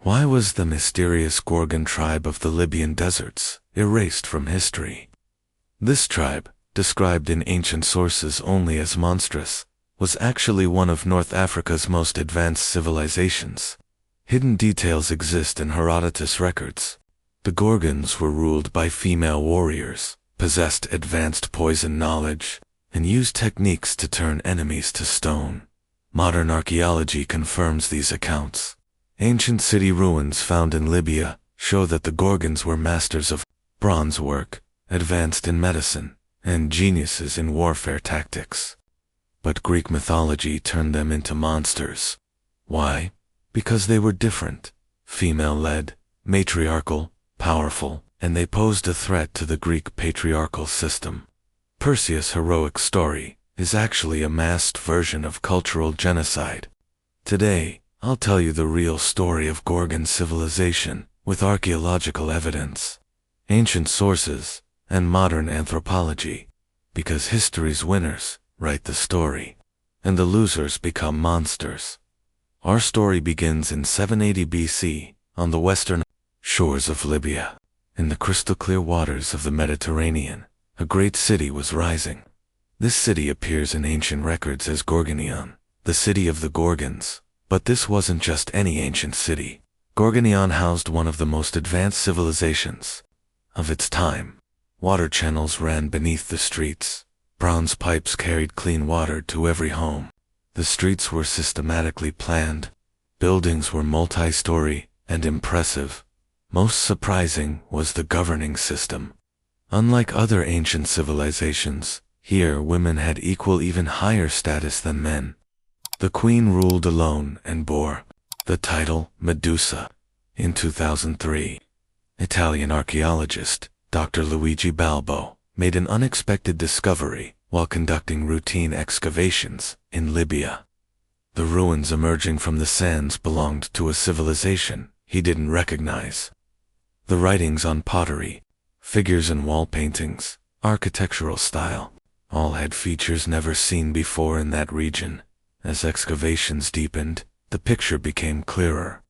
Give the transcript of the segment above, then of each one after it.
Why was the mysterious Gorgon tribe of the Libyan deserts erased from history? This tribe, described in ancient sources only as monstrous, was actually one of North Africa's most advanced civilizations. Hidden details exist in Herodotus records. The Gorgons were ruled by female warriors, possessed advanced poison knowledge, and used techniques to turn enemies to stone. Modern archaeology confirms these accounts. Ancient city ruins found in Libya show that the Gorgons were masters of bronze work, advanced in medicine, and geniuses in warfare tactics. But Greek mythology turned them into monsters. Why? Because they were different, female-led, matriarchal, powerful, and they posed a threat to the Greek patriarchal system. Perseus' heroic story is actually a masked version of cultural genocide. Today, I'll tell you the real story of Gorgon civilization with archaeological evidence, ancient sources, and modern anthropology, because history's winners write the story, and the losers become monsters. Our story begins in 780 BC, on the western shores of Libya. In the crystal-clear waters of the Mediterranean, a great city was rising. This city appears in ancient records as Gorgonion, the city of the Gorgons. But this wasn't just any ancient city. Gorgonion housed one of the most advanced civilizations of its time. Water channels ran beneath the streets. Bronze pipes carried clean water to every home. The streets were systematically planned. Buildings were multi-story and impressive. Most surprising was the governing system. Unlike other ancient civilizations, here women had equal, even higher status than men. The queen ruled alone and bore the title Medusa. In 2003, Italian archaeologist Dr. Luigi Balbo made an unexpected discovery while conducting routine excavations in Libya. The ruins emerging from the sands belonged to a civilization he didn't recognize. The writings on pottery, figures and wall paintings, architectural style, all had features never seen before in that region. As excavations deepened, the picture became clearer.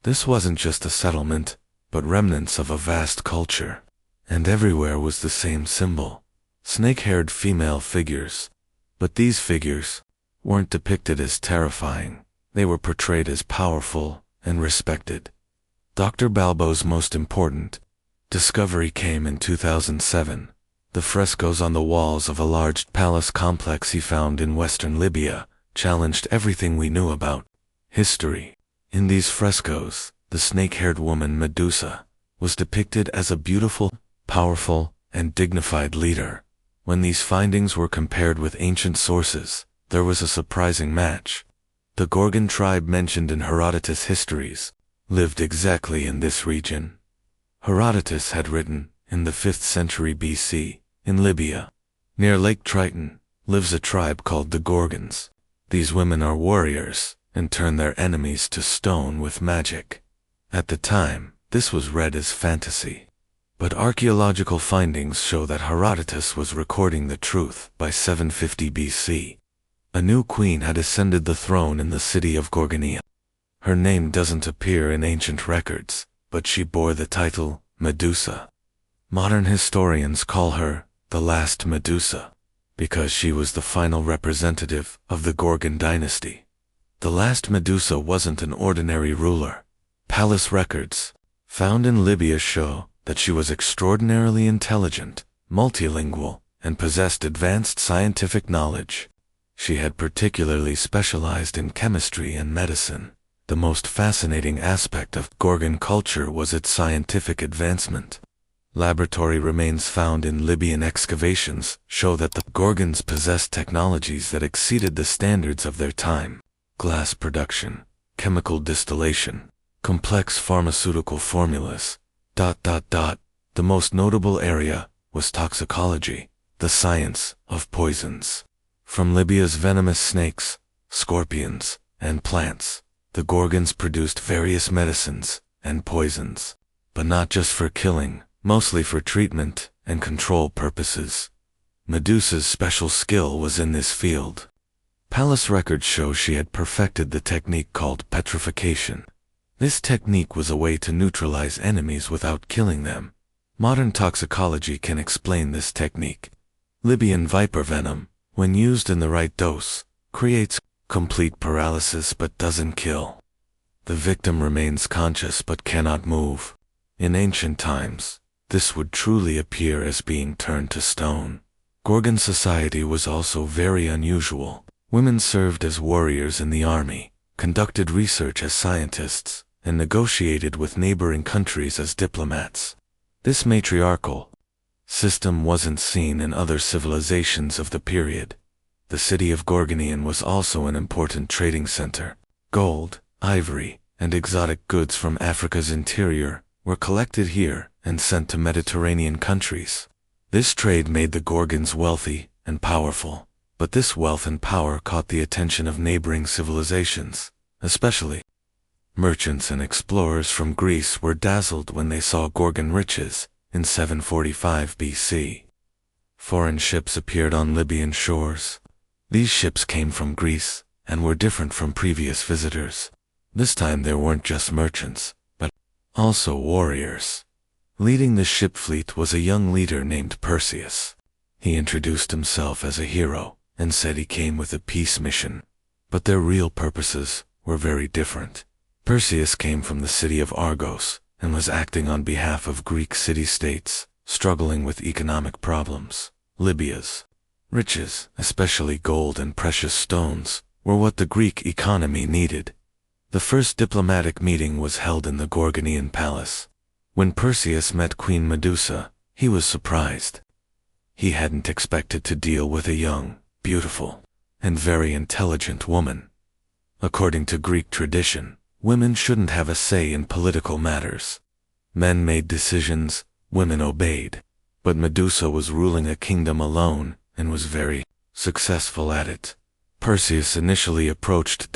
This wasn't just a settlement, but remnants of a vast culture. And everywhere was the same symbol: snake-haired female figures. But these figures weren't depicted as terrifying. They were portrayed as powerful and respected. Dr. Balbo's most important discovery came in 2007. The frescoes on the walls of a large palace complex he found in western Libya challenged everything we knew about history. In these frescoes, the snake-haired woman Medusa was depicted as a beautiful, powerful, and dignified leader. When these findings were compared with ancient sources, there was a surprising match. The Gorgon tribe mentioned in Herodotus' histories lived exactly in this region. Herodotus had written, in the 5th century BC, in Libya, near Lake Triton, lives a tribe called the Gorgons. These women are warriors and turn their enemies to stone with magic. At the time, this was read as fantasy. But archaeological findings show that Herodotus was recording the truth. By 750 BC, a new queen had ascended the throne in the city of Gorgonia. Her name doesn't appear in ancient records, but she bore the title Medusa. Modern historians call her the last Medusa, because she was the final representative of the Gorgon dynasty. The last Medusa wasn't an ordinary ruler. Palace records found in Libya show that she was extraordinarily intelligent, multilingual, and possessed advanced scientific knowledge. She had particularly specialized in chemistry and medicine. The most fascinating aspect of Gorgon culture was its scientific advancement. Laboratory remains found in Libyan excavations show that the Gorgons possessed technologies that exceeded the standards of their time. Glass production, chemical distillation, complex pharmaceutical formulas, ... The most notable area was toxicology, the science of poisons. From Libya's venomous snakes, scorpions, and plants, the Gorgons produced various medicines and poisons, but not just for killing, mostly for treatment and control purposes. Medusa's special skill was in this field. Palace records show she had perfected the technique called petrification. This technique was a way to neutralize enemies without killing them. Modern toxicology can explain this technique. Libyan viper venom, when used in the right dose, creates complete paralysis but doesn't kill. The victim remains conscious but cannot move. In ancient times, this would truly appear as being turned to stone. Gorgon society was also very unusual. Women served as warriors in the army, conducted research as scientists, and negotiated with neighboring countries as diplomats. This matriarchal system wasn't seen in other civilizations of the period. The city of Gorgonian was also an important trading center. Gold, ivory, and exotic goods from Africa's interior were collected here and sent to Mediterranean countries. This trade made the Gorgons wealthy and powerful, but this wealth and power caught the attention of neighboring civilizations, especially merchants and explorers from Greece were dazzled when they saw Gorgon riches in 745 BC. Foreign ships appeared on Libyan shores. These ships came from Greece and were different from previous visitors. This time there weren't just merchants, but also warriors. Leading the ship fleet was a young leader named Perseus. He introduced himself as a hero and said he came with a peace mission, but their real purposes were very different. Perseus came from the city of Argos and was acting on behalf of Greek city-states struggling with economic problems. Libya's riches, especially gold and precious stones, were what the Greek economy needed. The first diplomatic meeting was held in the Gorgonian palace. When Perseus met Queen Medusa, he was surprised. He hadn't expected to deal with a young, beautiful, and very intelligent woman. According to Greek tradition, women shouldn't have a say in political matters. Men made decisions, women obeyed. But Medusa was ruling a kingdom alone and was very successful at it. Perseus initially approached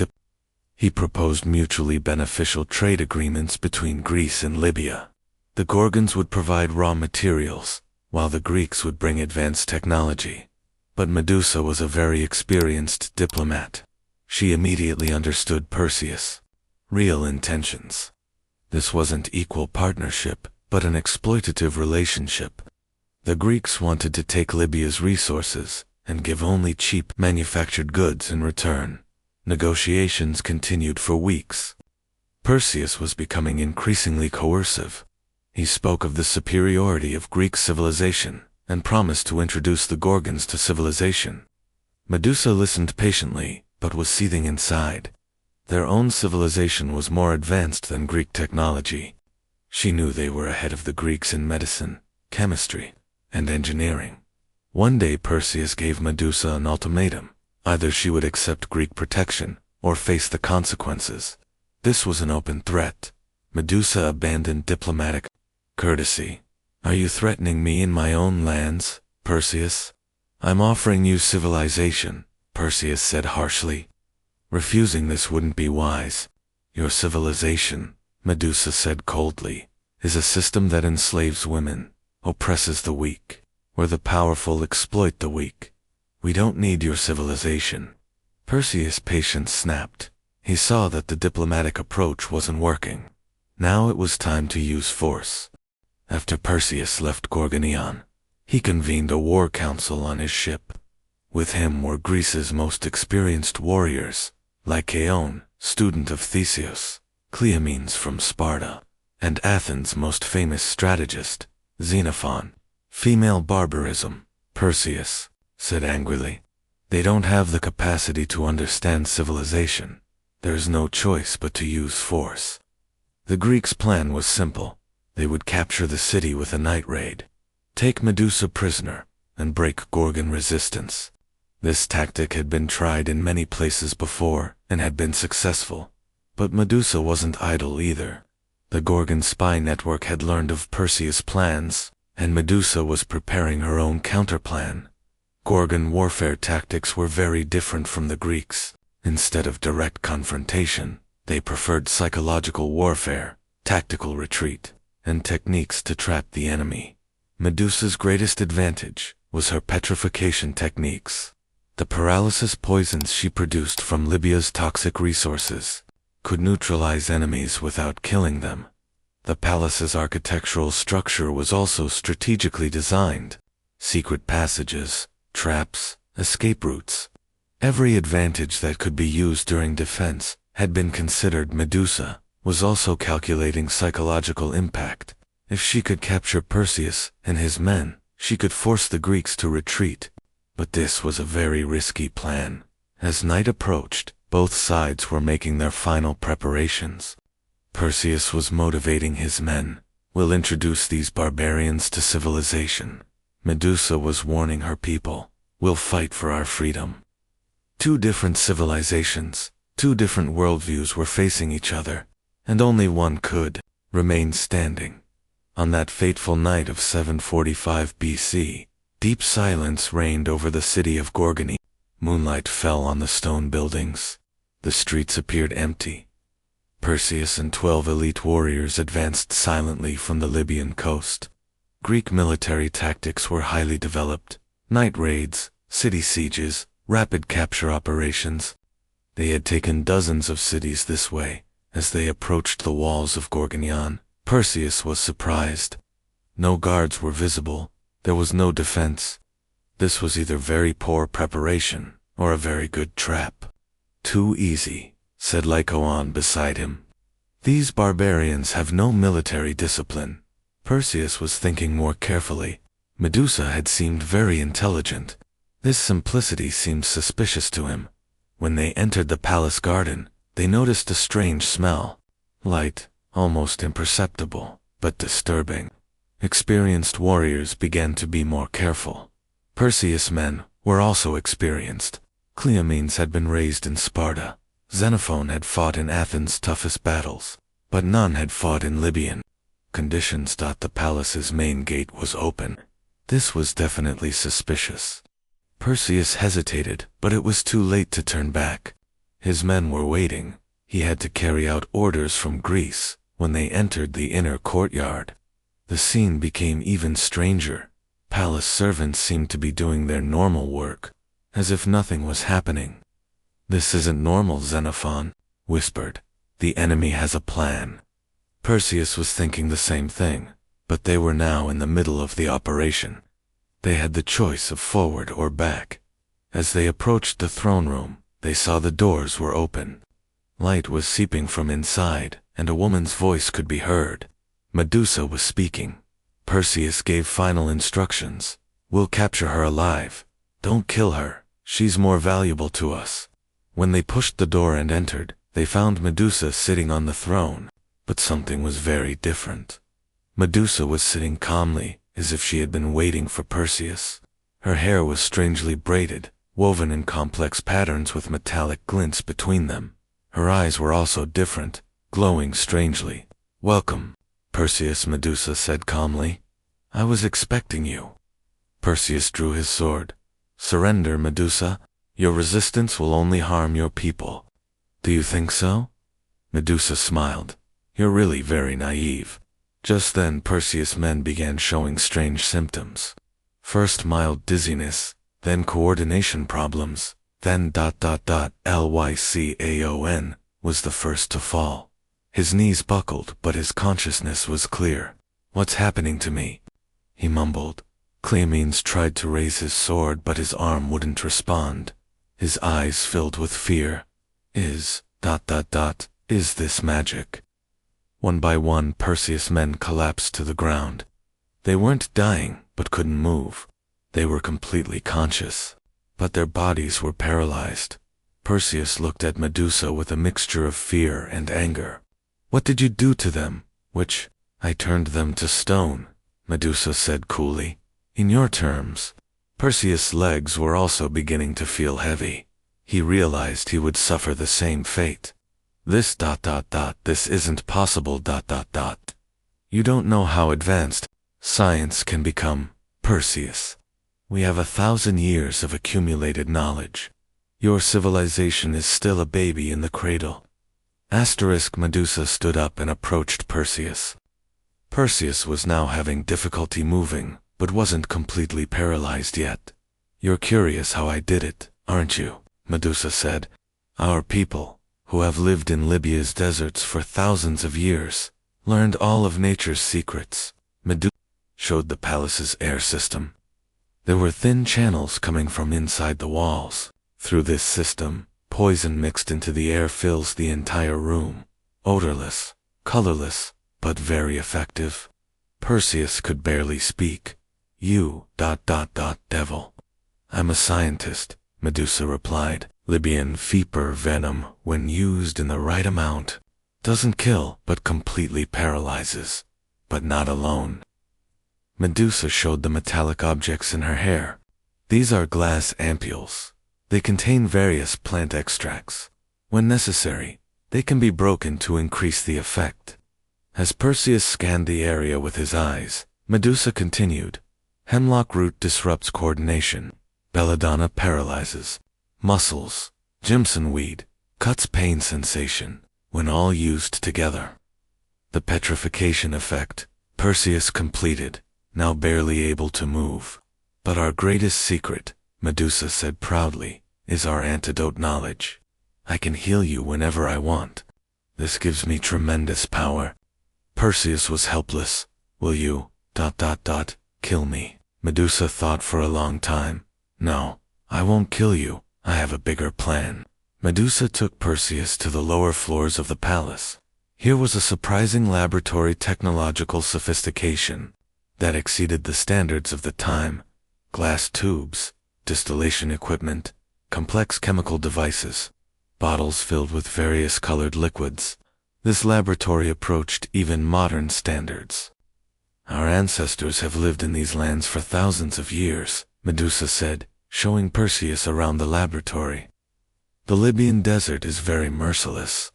He proposed mutually beneficial trade agreements between Greece and Libya. The Gorgons would provide raw materials, while the Greeks would bring advanced technology. But Medusa was a very experienced diplomat. She immediately understood Perseus' real intentions. This wasn't equal partnership, but an exploitative relationship. The Greeks wanted to take Libya's resources and give only cheap manufactured goods in return. Negotiations continued for weeks. Perseus was becoming increasingly coercive. He spoke of the superiority of Greek civilization and promised to introduce the Gorgons to civilization. Medusa listened patiently, but was seething inside. Their own civilization was more advanced than Greek technology. She knew they were ahead of the Greeks in medicine, chemistry, and engineering. One day Perseus gave Medusa an ultimatum. Either she would accept Greek protection or face the consequences. This was an open threat. Medusa abandoned diplomatic courtesy. "Are you threatening me in my own lands, Perseus?" "I'm offering you civilization," Perseus said harshly. "Refusing this wouldn't be wise." "Your civilization," Medusa said coldly, "is a system that enslaves women, oppresses the weak, where the powerful exploit the weak. We don't need your civilization." Perseus' patience snapped. He saw that the diplomatic approach wasn't working. Now it was time to use force. After Perseus left Gorgonian, he convened a war council on his ship. With him were Greece's most experienced warriors, Lycaon, student of Theseus, Cleomenes from Sparta, and Athens' most famous strategist, Xenophon. "Female barbarism," Perseus said angrily. "They don't have the capacity to understand civilization. There's no choice but to use force." The Greeks' plan was simple. They would capture the city with a night raid, take Medusa prisoner, and break Gorgon resistance. This tactic had been tried in many places before and had been successful. But Medusa wasn't idle either. The Gorgon spy network had learned of Perseus' plans, and Medusa was preparing her own counterplan. Gorgon warfare tactics were very different from the Greeks. Instead of direct confrontation, they preferred psychological warfare, tactical retreat, and techniques to trap the enemy. Medusa's greatest advantage was her petrification techniques. The paralysis poisons she produced from Libya's toxic resources could neutralize enemies without killing them. The palace's architectural structure was also strategically designed. Secret passages, traps, escape routes. Every advantage that could be used during defense had been considered. Medusa was also calculating psychological impact. If she could capture Perseus and his men, she could force the Greeks to retreat. But this was a very risky plan. As night approached, both sides were making their final preparations. Perseus was motivating his men. "We'll introduce these barbarians to civilization." Medusa was warning her people. "We'll fight for our freedom." Two different civilizations, two different worldviews were facing each other, and only one could remain standing. On that fateful night of 745 BC, deep silence reigned over the city of Gorgon. Moonlight fell on the stone buildings. The streets appeared empty. Perseus and 12 elite warriors advanced silently from the Libyan coast. Greek military tactics were highly developed. Night raids, city sieges, rapid capture operations. They had taken dozens of cities this way. As they approached the walls of Gorgon, Perseus was surprised. No guards were visible. There was no defense. This was either very poor preparation or a very good trap. "Too easy," said Lycaon beside him. "These barbarians have no military discipline." Perseus was thinking more carefully. Medusa had seemed very intelligent. This simplicity seemed suspicious to him. When they entered the palace garden, they noticed a strange smell. Light, almost imperceptible, but disturbing. Experienced warriors began to be more careful. Perseus' men were also experienced. Cleomenes had been raised in Sparta. Xenophon had fought in Athens' toughest battles, but none had fought in Libyan conditions. The palace's main gate was open. This was definitely suspicious. Perseus hesitated, but it was too late to turn back. His men were waiting. He had to carry out orders from Greece. When they entered the inner courtyard, the scene became even stranger. Palace servants seemed to be doing their normal work, as if nothing was happening. "This isn't normal," Xenophon whispered. "The enemy has a plan." Perseus was thinking the same thing, but they were now in the middle of the operation. They had the choice of forward or back. As they approached the throne room, they saw the doors were open. Light was seeping from inside, and a woman's voice could be heard. Medusa was speaking. Perseus gave final instructions. "We'll capture her alive. Don't kill her. She's more valuable to us." When they pushed the door and entered, they found Medusa sitting on the throne, but something was very different. Medusa was sitting calmly, as if she had been waiting for Perseus. Her hair was strangely braided, woven in complex patterns with metallic glints between them. Her eyes were also different, glowing strangely. "Welcome, Perseus," Medusa said calmly. "I was expecting you." Perseus drew his sword. "Surrender, Medusa. Your resistance will only harm your people." "Do you think so?" Medusa smiled. "You're really very naive." Just then Perseus' men began showing strange symptoms. First mild dizziness, then coordination problems, then ... Lycaon was the first to fall. His knees buckled, but his consciousness was clear. "What's happening to me?" he mumbled. Cleomenes tried to raise his sword, but his arm wouldn't respond. His eyes filled with fear. Is this magic?" One by one, Perseus' men collapsed to the ground. They weren't dying, but couldn't move. They were completely conscious, but their bodies were paralyzed. Perseus looked at Medusa with a mixture of fear and anger. "What did you do to them?" "Which? I turned them to stone," Medusa said coolly. "In your terms." Perseus' legs were also beginning to feel heavy. He realized he would suffer the same fate. This isn't possible. You don't know how advanced science can become, Perseus. We have 1,000 years of accumulated knowledge. Your civilization is still a baby in the cradle. Medusa stood up and approached Perseus. Perseus was now having difficulty moving, but wasn't completely paralyzed yet. "You're curious how I did it, aren't you?" Medusa said. "Our people, who have lived in Libya's deserts for thousands of years, learned all of nature's secrets. Medusa showed the palace's air system. There were thin channels coming from inside the walls. Through this system, poison mixed into the air fills the entire room. Odorless, colorless, but very effective. Perseus could barely speak. "You, devil." "I'm a scientist," Medusa replied. "Libyan fever venom, when used in the right amount, doesn't kill but completely paralyzes. But not alone." Medusa showed the metallic objects in her hair. "These are glass ampules. They contain various plant extracts. When necessary, they can be broken to increase the effect." As Perseus scanned the area with his eyes, Medusa continued. "Hemlock root disrupts coordination. Belladonna paralyzes muscles. Jimson weed cuts pain sensation when all used together." The petrification effect, Perseus completed, now barely able to move. "But our greatest secret," Medusa said proudly, "is our antidote knowledge. I can heal you whenever I want. This gives me tremendous power." Perseus was helpless. "Will you, kill me?" Medusa thought for a long time. "No, I won't kill you. I have a bigger plan." Medusa took Perseus to the lower floors of the palace. Here was a surprising laboratory technological sophistication that exceeded the standards of the time. Glass tubes, distillation equipment, complex chemical devices, bottles filled with various colored liquids. This laboratory approached even modern standards. "Our ancestors have lived in these lands for thousands of years," Medusa said, showing Perseus around the laboratory. "The Libyan desert is very merciless.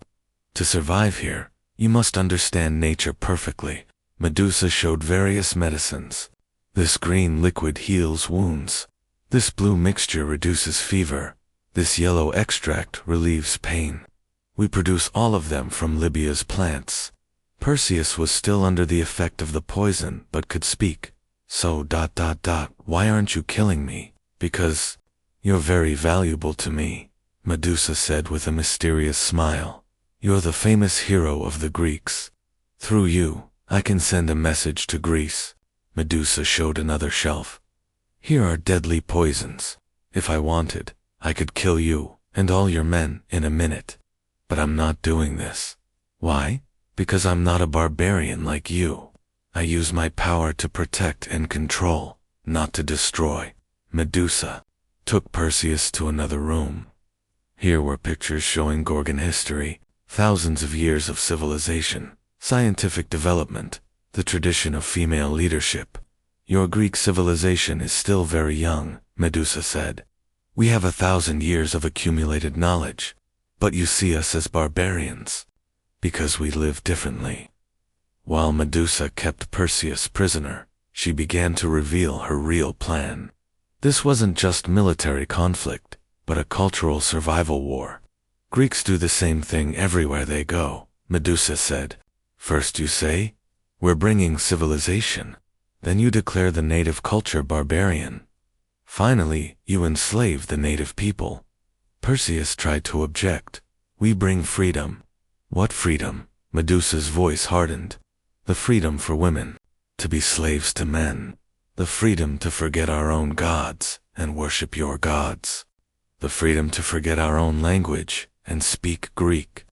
To survive here, you must understand nature perfectly." Medusa showed various medicines. "This green liquid heals wounds. This blue mixture reduces fever. This yellow extract relieves pain. We produce all of them from Libya's plants." Perseus was still under the effect of the poison but could speak. "So, why aren't you killing me?" "Because you're very valuable to me," Medusa said with a mysterious smile. "You're the famous hero of the Greeks. Through you, I can send a message to Greece." Medusa showed another shelf. "Here are deadly poisons. If I wanted, I could kill you and all your men in a minute. But I'm not doing this. Why? Because I'm not a barbarian like you. I use my power to protect and control, not to destroy." Medusa took Perseus to another room. Here were pictures showing Gorgon history, thousands of years of civilization, scientific development, the tradition of female leadership. "Your Greek civilization is still very young," Medusa said. "We have 1,000 years of accumulated knowledge, but you see us as barbarians, because we live differently." While Medusa kept Perseus prisoner, she began to reveal her real plan. This wasn't just military conflict, but a cultural survival war. "Greeks do the same thing everywhere they go," Medusa said. "First you say, we're bringing civilization. Then you declare the native culture barbarian. Finally, you enslave the native people." Perseus tried to object. "We bring freedom." "What freedom?" Medusa's voice hardened. "The freedom for women to be slaves to men. The freedom to forget our own gods and worship your gods. The freedom to forget our own language and speak Greek."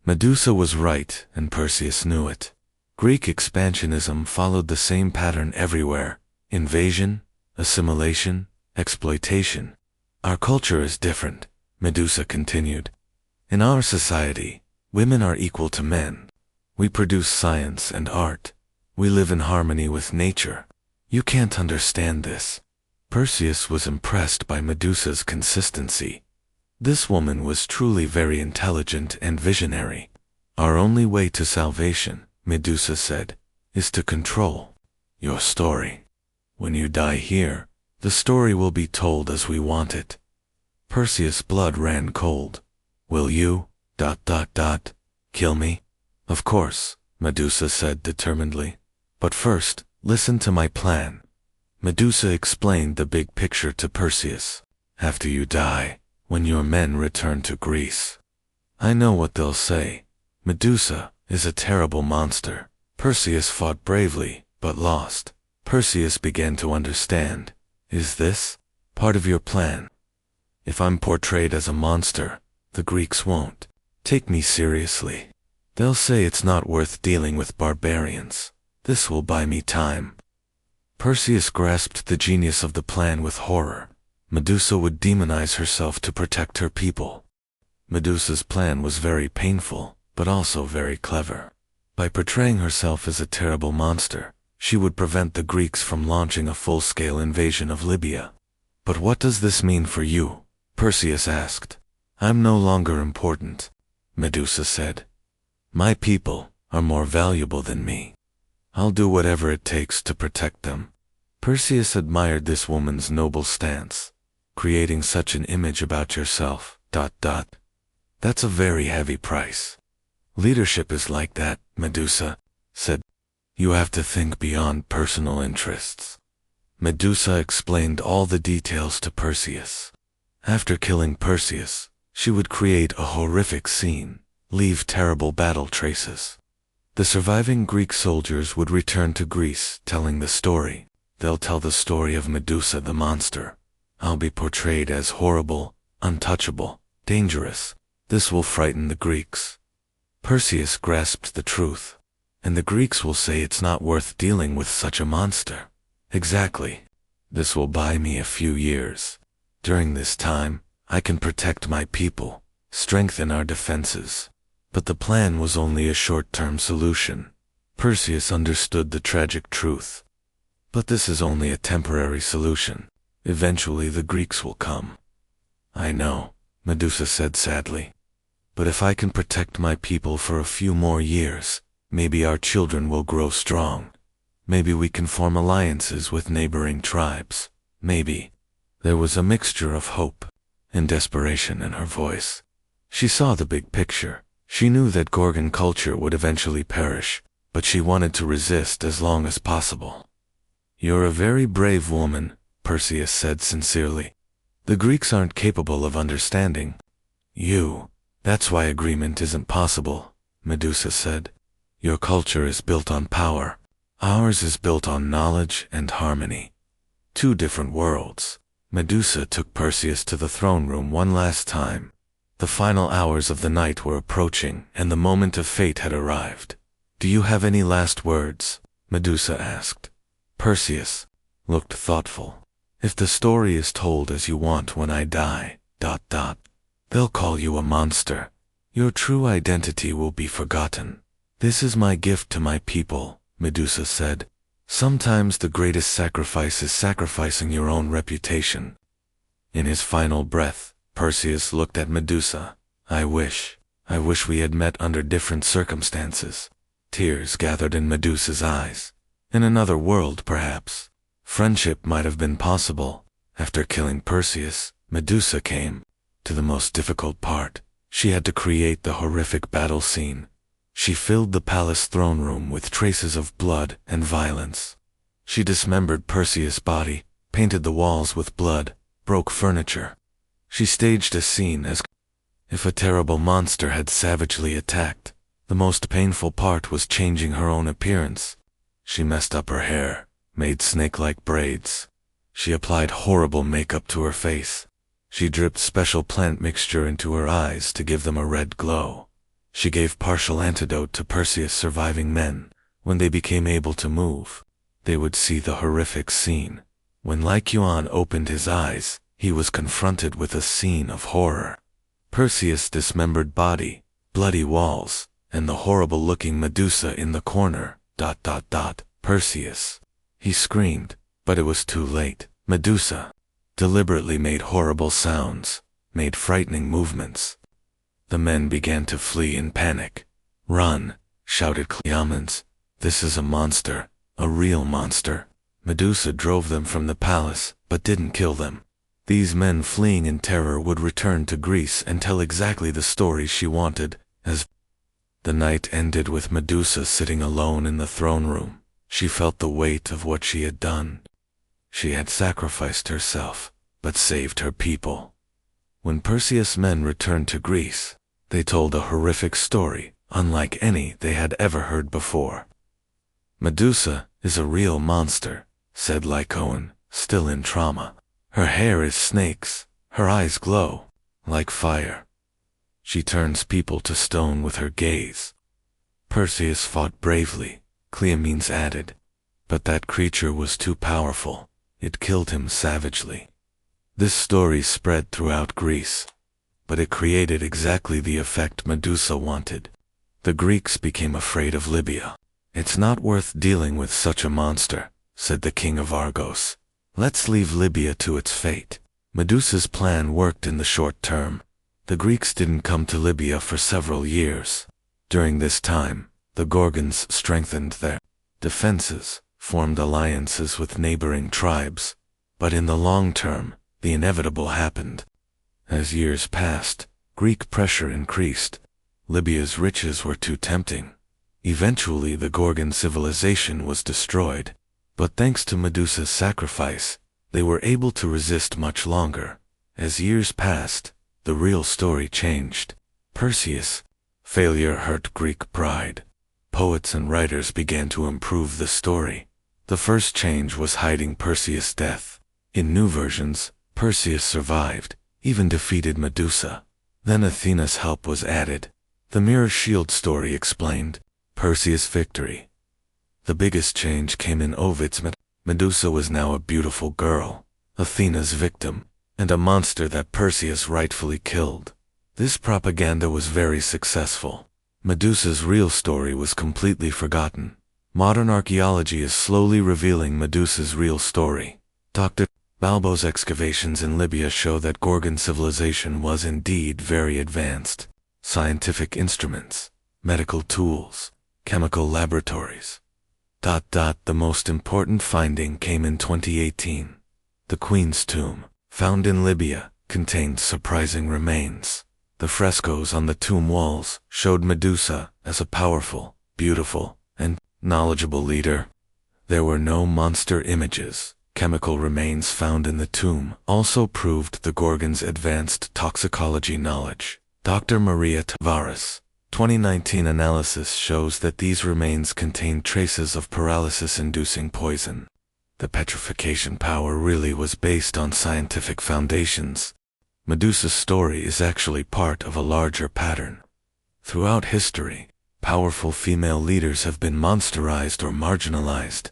Medusa was right, and Perseus knew it. Greek expansionism followed the same pattern everywhere: invasion, assimilation, exploitation. "Our culture is different," Medusa continued. "In our society, women are equal to men. We produce science and art. We live in harmony with nature. You can't understand this." Perseus was impressed by Medusa's consistency. This woman was truly very intelligent and visionary. "Our only way to salvation," Medusa said, "is to control your story. When you die here, the story will be told as we want it." Perseus' blood ran cold. "Will you, kill me?" "Of course," Medusa said determinedly. "But first, listen to my plan." Medusa explained the big picture to Perseus. "After you die, when your men return to Greece, I know what they'll say. Medusa is a terrible monster. Perseus fought bravely, but lost. Perseus began to understand. Is this part of your plan? If I'm portrayed as a monster, the Greeks won't take me seriously. They'll say it's not worth dealing with barbarians. This will buy me time. Perseus grasped the genius of the plan with horror. Medusa would demonize herself to protect her people. Medusa's plan was very painful, but also very clever. By portraying herself as a terrible monster, she would prevent the Greeks from launching a full-scale invasion of Libya. But what does this mean for you? Perseus asked. I'm no longer important, Medusa said. My people are more valuable than me. I'll do whatever it takes to protect them. Perseus admired this woman's noble stance. Creating such an image about yourself, ... That's a very heavy price. Leadership is like that, Medusa said. You have to think beyond personal interests. Medusa explained all the details to Perseus. After killing Perseus, she would create a horrific scene, leave terrible battle traces. The surviving Greek soldiers would return to Greece telling the story. They'll tell the story of Medusa the monster. I'll be portrayed as horrible, untouchable, dangerous. This will frighten the Greeks. Perseus grasped the truth. And the Greeks will say it's not worth dealing with such a monster. Exactly. This will buy me a few years. During this time, I can protect my people, strengthen our defenses. But the plan was only a short-term solution. Perseus understood the tragic truth. But this is only a temporary solution. Eventually the Greeks will come. I know, Medusa said sadly. But if I can protect my people for a few more years, maybe our children will grow strong. Maybe we can form alliances with neighboring tribes. Maybe. There was a mixture of hope and desperation in her voice. She saw the big picture. She knew that Gorgon culture would eventually perish, but she wanted to resist as long as possible. You're a very brave woman, Perseus said sincerely. The Greeks aren't capable of understanding you. That's why agreement isn't possible, Medusa said. Your culture is built on power. Ours is built on knowledge and harmony. Two different worlds. Medusa took Perseus to the throne room one last time. The final hours of the night were approaching, and the moment of fate had arrived. Do you have any last words? Medusa asked. Perseus looked thoughtful. If the story is told as you want when I die, ... they'll call you a monster. Your true identity will be forgotten. This is my gift to my people, Medusa said. Sometimes the greatest sacrifice is sacrificing your own reputation. In his final breath, Perseus looked at Medusa. I wish we had met under different circumstances. Tears gathered in Medusa's eyes. In another world, perhaps, friendship might have been possible. After killing Perseus, Medusa came to the most difficult part. She had to create the horrific battle scene. She filled the palace throne room with traces of blood and violence. She dismembered Perseus' body, painted the walls with blood, broke furniture. She staged a scene as if a terrible monster had savagely attacked. The most painful part was changing her own appearance. She messed up her hair, made snake-like braids. She applied horrible makeup to her face. She dripped special plant mixture into her eyes to give them a red glow. She gave partial antidote to Perseus' surviving men. When they became able to move, they would see the horrific scene. When Lycaon opened his eyes, he was confronted with a scene of horror. Perseus' dismembered body, bloody walls, and the horrible-looking Medusa in the corner, ... Perseus. He screamed, but it was too late. Medusa deliberately made horrible sounds, made frightening movements. The men began to flee in panic. Run, shouted Cleomens. This is a monster, a real monster. Medusa drove them from the palace, but didn't kill them. These men fleeing in terror would return to Greece and tell exactly the story she wanted, as the night ended with Medusa sitting alone in the throne room. She felt the weight of what she had done. She had sacrificed herself, but saved her people. When Perseus' men returned to Greece, They told a horrific story, unlike any they had ever heard before. Medusa is a real monster, said Lycoan, still in trauma. Her hair is snakes, her eyes glow like fire. She turns people to stone with her gaze. Perseus fought bravely, Cleomenes added, but that creature was too powerful. It killed him savagely. This story spread throughout Greece, but it created exactly the effect Medusa wanted. The Greeks became afraid of Libya. It's not worth dealing with such a monster, said the king of Argos. Let's leave Libya to its fate. Medusa's plan worked in the short term. The Greeks didn't come to Libya for several years. During this time, the Gorgons strengthened their defenses, formed alliances with neighboring tribes. But in the long term, the inevitable happened. As years passed, Greek pressure increased. Libya's riches were too tempting. Eventually the Gorgon civilization was destroyed. But thanks to Medusa's sacrifice, they were able to resist much longer. As years passed, the real story changed. Perseus' failure hurt Greek pride. Poets and writers began to improve the story. The first change was hiding Perseus' death. In new versions, Perseus survived, even defeated Medusa. Then Athena's help was added. The mirror shield story explained Perseus' victory. The biggest change came in Ovid's Medusa was now a beautiful girl, Athena's victim, and a monster that Perseus rightfully killed. This propaganda was very successful. Medusa's real story was completely forgotten. Modern archaeology is slowly revealing Medusa's real story. Dr. Balbo's excavations in Libya show that Gorgon civilization was indeed very advanced. Scientific instruments, medical tools, chemical laboratories. The most important finding came in 2018. The Queen's tomb, found in Libya, contained surprising remains. The frescoes on the tomb walls showed Medusa as a powerful, beautiful, and knowledgeable leader. There were no monster images. Chemical remains found in the tomb also proved the Gorgons' advanced toxicology knowledge. Dr. Maria Tavares, 2019 analysis shows that these remains contain traces of paralysis-inducing poison. The petrification power really was based on scientific foundations. Medusa's story is actually part of a larger pattern. Throughout history, powerful female leaders have been monsterized or marginalized.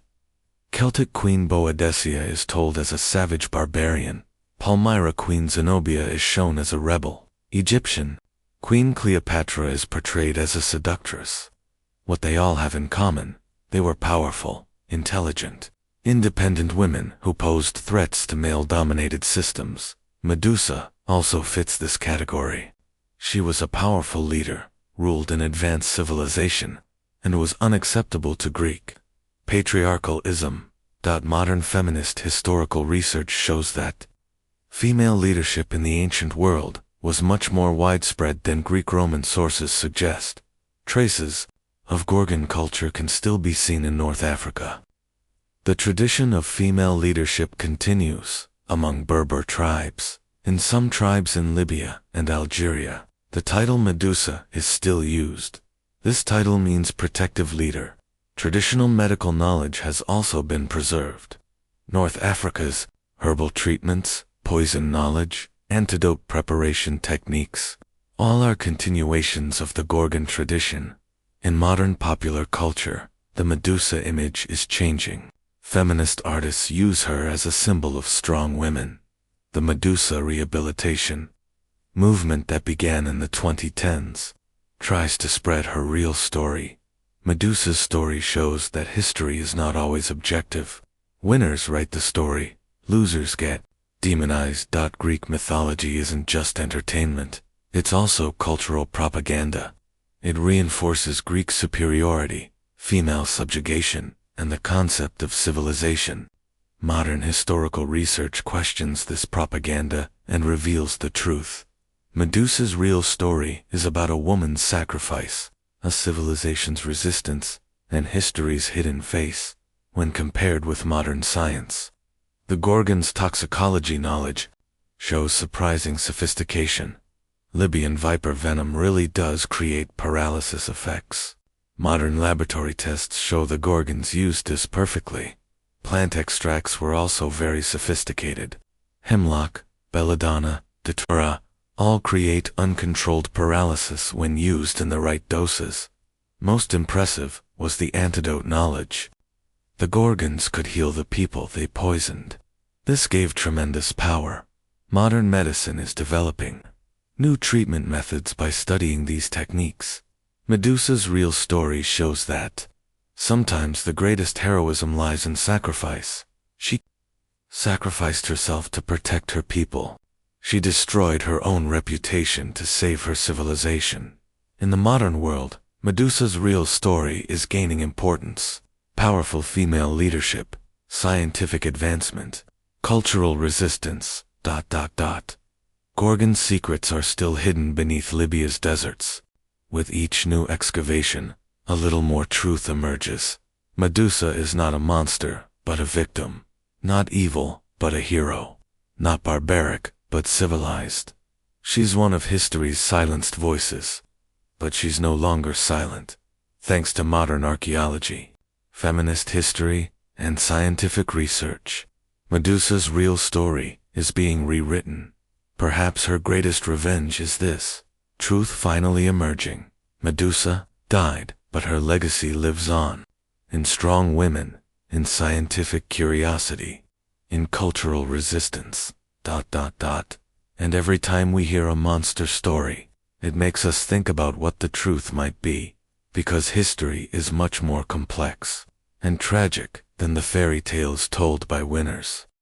Celtic Queen Boadicea is told as a savage barbarian. Palmyra Queen Zenobia is shown as a rebel. Egyptian Queen Cleopatra is portrayed as a seductress. What they all have in common, they were powerful, intelligent, independent women who posed threats to male-dominated systems. Medusa also fits this category. She was a powerful leader, ruled an advanced civilization, and was unacceptable to Greek patriarchalism. Modern feminist historical research shows that female leadership in the ancient world was much more widespread than Greek-Roman sources suggest. Traces of Gorgon culture can still be seen in North Africa. The tradition of female leadership continues among Berber tribes. In some tribes in Libya and Algeria, the title Medusa is still used. This title means protective leader. Traditional medical knowledge has also been preserved. North Africa's herbal treatments, poison knowledge, antidote preparation techniques, all are continuations of the Gorgon tradition. In modern popular culture, the Medusa image is changing. Feminist artists use her as a symbol of strong women. The Medusa rehabilitation movement that began in the 2010s tries to spread her real story. Medusa's story shows that history is not always objective. Winners write the story, losers get demonized. Greek mythology isn't just entertainment, it's also cultural propaganda. It reinforces Greek superiority, female subjugation, and the concept of civilization. Modern historical research questions this propaganda and reveals the truth. Medusa's real story is about a woman's sacrifice, a civilization's resistance, and history's hidden face. When compared with modern science, the Gorgons' toxicology knowledge shows surprising sophistication. Libyan viper venom really does create paralysis effects. Modern laboratory tests show the Gorgons used this perfectly. Plant extracts were also very sophisticated. Hemlock, belladonna, datura, all create uncontrolled paralysis when used in the right doses. Most impressive was the antidote knowledge. The Gorgons could heal the people they poisoned. This gave tremendous power. Modern medicine is developing new treatment methods by studying these techniques. Medusa's real story shows that sometimes the greatest heroism lies in sacrifice. She sacrificed herself to protect her people. She destroyed her own reputation to save her civilization. In the modern world, Medusa's real story is gaining importance. Powerful female leadership, scientific advancement, cultural resistance, ... Gorgon's secrets are still hidden beneath Libya's deserts. With each new excavation, a little more truth emerges. Medusa is not a monster, but a victim. Not evil, but a hero. Not barbaric, but civilized. She's one of history's silenced voices. But she's no longer silent, thanks to modern archaeology, feminist history, and scientific research. Medusa's real story is being rewritten. Perhaps her greatest revenge is this: truth finally emerging. Medusa died, but her legacy lives on. In strong women, in scientific curiosity, in cultural resistance, ... And every time we hear a monster story, it makes us think about what the truth might be, because history is much more complex and tragic than the fairy tales told by winners.